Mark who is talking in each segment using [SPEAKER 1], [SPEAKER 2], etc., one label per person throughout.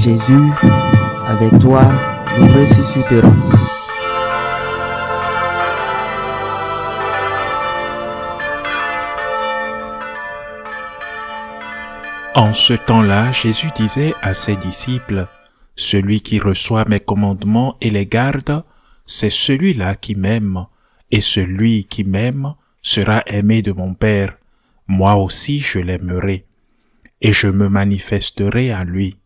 [SPEAKER 1] Jésus, avec toi, nous ressusciterons.
[SPEAKER 2] En ce temps-là, Jésus disait à ses disciples, « Celui qui reçoit mes commandements et les garde, c'est celui-là qui m'aime, et celui qui m'aime sera aimé de mon Père. Moi aussi je l'aimerai, et je me manifesterai à lui. »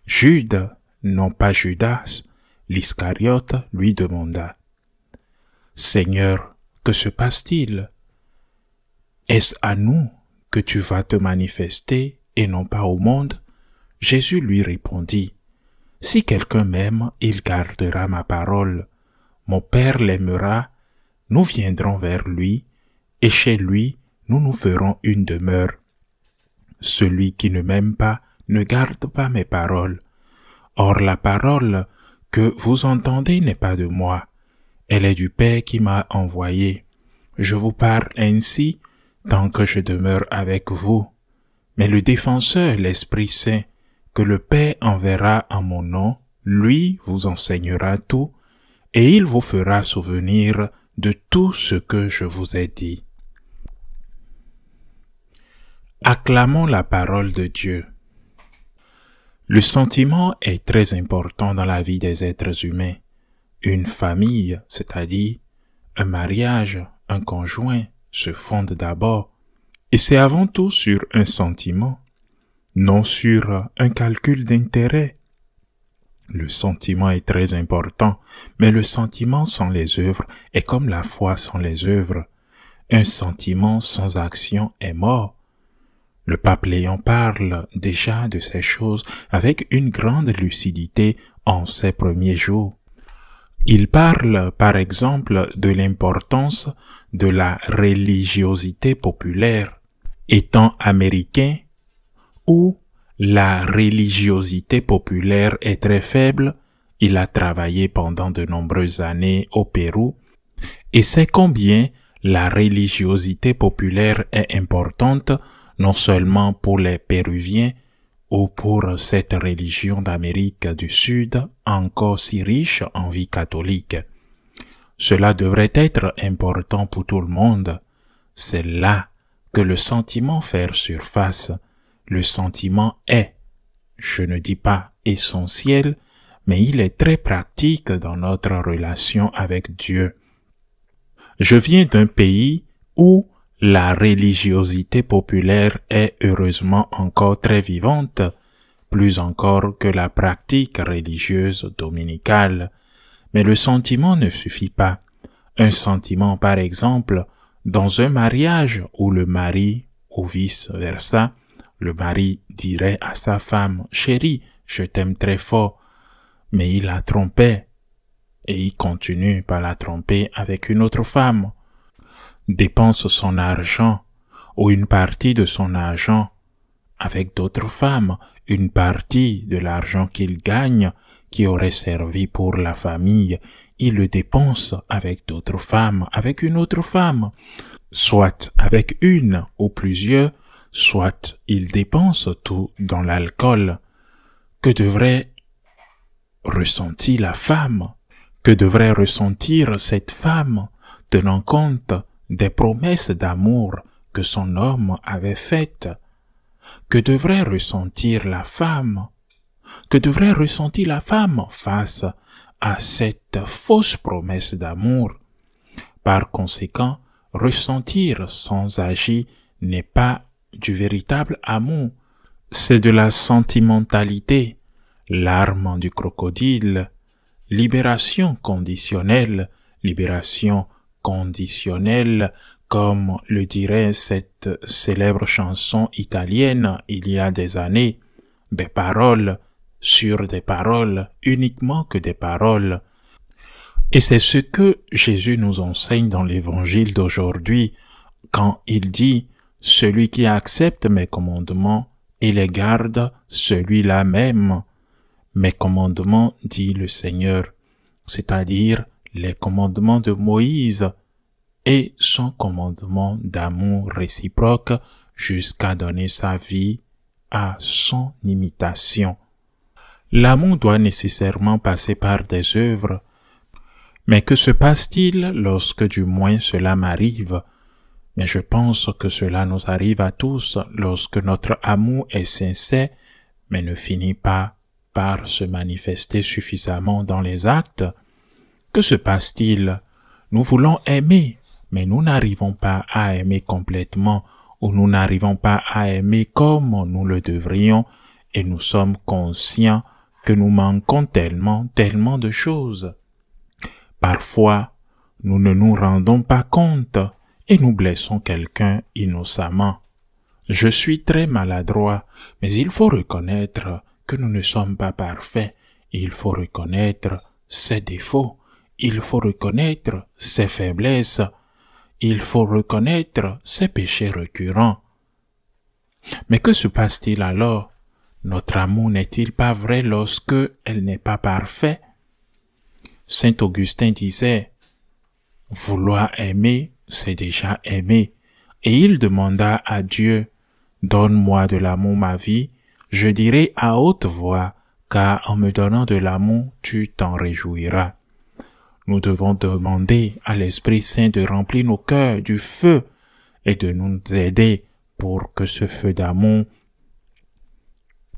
[SPEAKER 2] Jude, non pas Judas, l'Iscariote, lui demanda, « Seigneur, que se passe-t-il? Est-ce à nous que tu vas te manifester et non pas au monde? » Jésus lui répondit, « Si quelqu'un m'aime, il gardera ma parole. Mon Père l'aimera, nous viendrons vers lui, et chez lui nous nous ferons une demeure. Celui qui ne m'aime pas ne garde pas mes paroles. Or la parole que vous entendez n'est pas de moi, elle est du Père qui m'a envoyé. Je vous parle ainsi tant que je demeure avec vous. Mais le défenseur, l'Esprit Saint, que le Père enverra en mon nom, lui vous enseignera tout, et il vous fera souvenir de tout ce que je vous ai dit. » Acclamons la parole de Dieu. Le sentiment est très important dans la vie des êtres humains. Une famille, c'est-à-dire un mariage, un conjoint, se fonde d'abord, et c'est avant tout sur un sentiment, non sur un calcul d'intérêt. Le sentiment est très important, mais le sentiment sans les œuvres est comme la foi sans les œuvres. Un sentiment sans action est mort. Le pape Léon parle déjà de ces choses avec une grande lucidité en ses premiers jours. Il parle par exemple de l'importance de la religiosité populaire. Étant américain, où la religiosité populaire est très faible, il a travaillé pendant de nombreuses années au Pérou et sait combien la religiosité populaire est importante non seulement pour les Péruviens ou pour cette religion d'Amérique du Sud encore si riche en vie catholique. Cela devrait être important pour tout le monde. C'est là que le sentiment fait surface. Le sentiment est, je ne dis pas essentiel, mais il est très pratique dans notre relation avec Dieu. Je viens d'un pays où la religiosité populaire est heureusement encore très vivante, plus encore que la pratique religieuse dominicale. Mais le sentiment ne suffit pas. Un sentiment, par exemple, dans un mariage où le mari, ou vice-versa, le mari dirait à sa femme, « Chérie, je t'aime très fort », mais il la trompait, et il continue par la tromper avec une autre femme, dépense son argent, ou une partie de son argent, avec d'autres femmes, une partie de l'argent qu'il gagne, qui aurait servi pour la famille, il le dépense avec d'autres femmes, avec une autre femme, soit avec une ou plusieurs, soit il dépense tout dans l'alcool. Que devrait ressentir la femme? Que devrait ressentir cette femme, tenant compte des promesses d'amour que son homme avait faites? Que devrait ressentir la femme? Que devrait ressentir la femme face à cette fausse promesse d'amour? Par conséquent, ressentir sans agir n'est pas du véritable amour, c'est de la sentimentalité, larmes du crocodile, libération conditionnelle, comme le dirait cette célèbre chanson italienne il y a des années, des paroles sur des paroles, uniquement que des paroles. Et c'est ce que Jésus nous enseigne dans l'évangile d'aujourd'hui, quand il dit « Celui qui accepte mes commandements et les garde, celui-là même. » Mes commandements, dit le Seigneur, c'est-à-dire les commandements de Moïse et son commandement d'amour réciproque jusqu'à donner sa vie à son imitation. L'amour doit nécessairement passer par des œuvres. Mais que se passe-t-il lorsque du moins cela m'arrive? Mais je pense que cela nous arrive à tous lorsque notre amour est sincère, mais ne finit pas par se manifester suffisamment dans les actes. Que se passe-t-il? Nous voulons aimer, mais nous n'arrivons pas à aimer complètement, ou nous n'arrivons pas à aimer comme nous le devrions, et nous sommes conscients que nous manquons tellement de choses. Parfois, nous ne nous rendons pas compte et nous blessons quelqu'un innocemment. Je suis très maladroit, mais il faut reconnaître que nous ne sommes pas parfaits. Il faut reconnaître ses défauts. Il faut reconnaître ses faiblesses. Il faut reconnaître ses péchés récurrents. Mais que se passe-t-il alors? Notre amour n'est-il pas vrai lorsque elle n'est pas parfaite? Saint Augustin disait, « Vouloir aimer, c'est déjà aimer. » Et il demanda à Dieu, « Donne-moi de l'amour ma vie, je dirai à haute voix, car en me donnant de l'amour, tu t'en réjouiras. » Nous devons demander à l'Esprit Saint de remplir nos cœurs du feu et de nous aider pour que ce feu d'amour,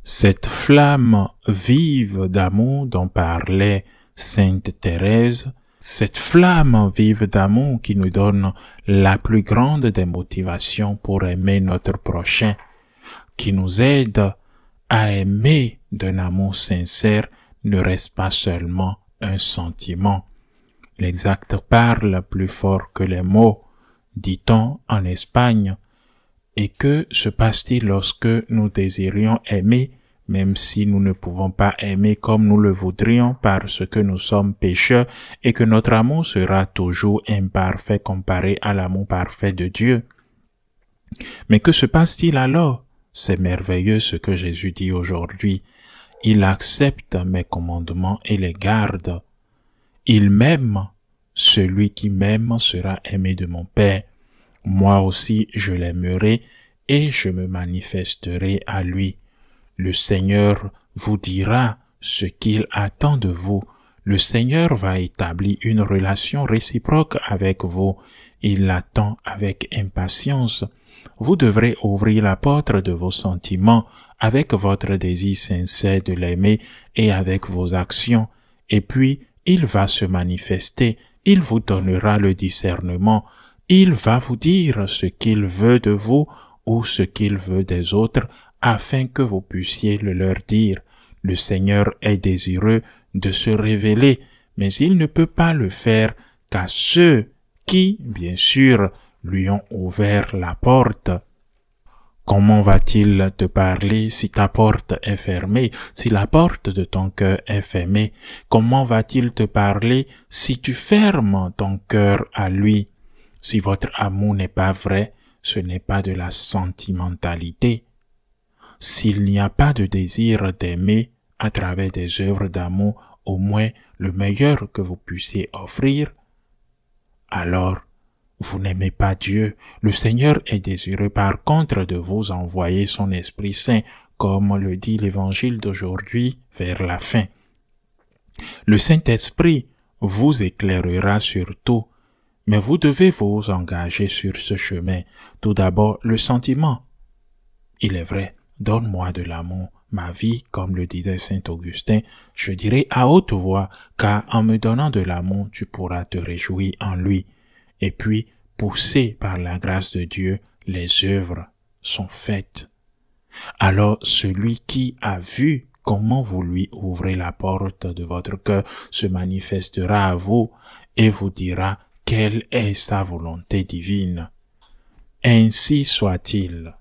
[SPEAKER 2] cette flamme vive d'amour dont parlait Sainte Thérèse, cette flamme vive d'amour qui nous donne la plus grande des motivations pour aimer notre prochain, qui nous aide à aimer d'un amour sincère, ne reste pas seulement un sentiment. L'exact parle plus fort que les mots, dit-on en Espagne. Et que se passe-t-il lorsque nous désirions aimer, même si nous ne pouvons pas aimer comme nous le voudrions parce que nous sommes pécheurs et que notre amour sera toujours imparfait comparé à l'amour parfait de Dieu? Mais que se passe-t-il alors? C'est merveilleux ce que Jésus dit aujourd'hui. Il accepte mes commandements et les garde. Il m'aime. Celui qui m'aime sera aimé de mon Père. Moi aussi je l'aimerai et je me manifesterai à lui. Le Seigneur vous dira ce qu'il attend de vous. Le Seigneur va établir une relation réciproque avec vous. Il l'attend avec impatience. Vous devrez ouvrir la porte de vos sentiments avec votre désir sincère de l'aimer et avec vos actions. Et puis, il va se manifester. Il vous donnera le discernement. Il va vous dire ce qu'il veut de vous ou ce qu'il veut des autres afin que vous puissiez le leur dire. Le Seigneur est désireux de se révéler, mais il ne peut pas le faire qu'à ceux qui, bien sûr, lui ont ouvert la porte. Comment va-t-il te parler si ta porte est fermée, si la porte de ton cœur est fermée? Comment va-t-il te parler si tu fermes ton cœur à lui? Si votre amour n'est pas vrai, ce n'est pas de la sentimentalité. S'il n'y a pas de désir d'aimer à travers des œuvres d'amour, au moins le meilleur que vous puissiez offrir, alors vous n'aimez pas Dieu. Le Seigneur est désireux par contre de vous envoyer son Esprit Saint, comme le dit l'Évangile d'aujourd'hui vers la fin. Le Saint-Esprit vous éclairera sur tout, mais vous devez vous engager sur ce chemin. Tout d'abord, le sentiment. Il est vrai, donne-moi de l'amour, ma vie, comme le disait Saint Augustin, je dirai à haute voix, car en me donnant de l'amour, tu pourras te réjouir en lui. Et puis, poussé par la grâce de Dieu, les œuvres sont faites. Alors, celui qui a vu comment vous lui ouvrez la porte de votre cœur se manifestera à vous et vous dira quelle est sa volonté divine. Ainsi soit-il.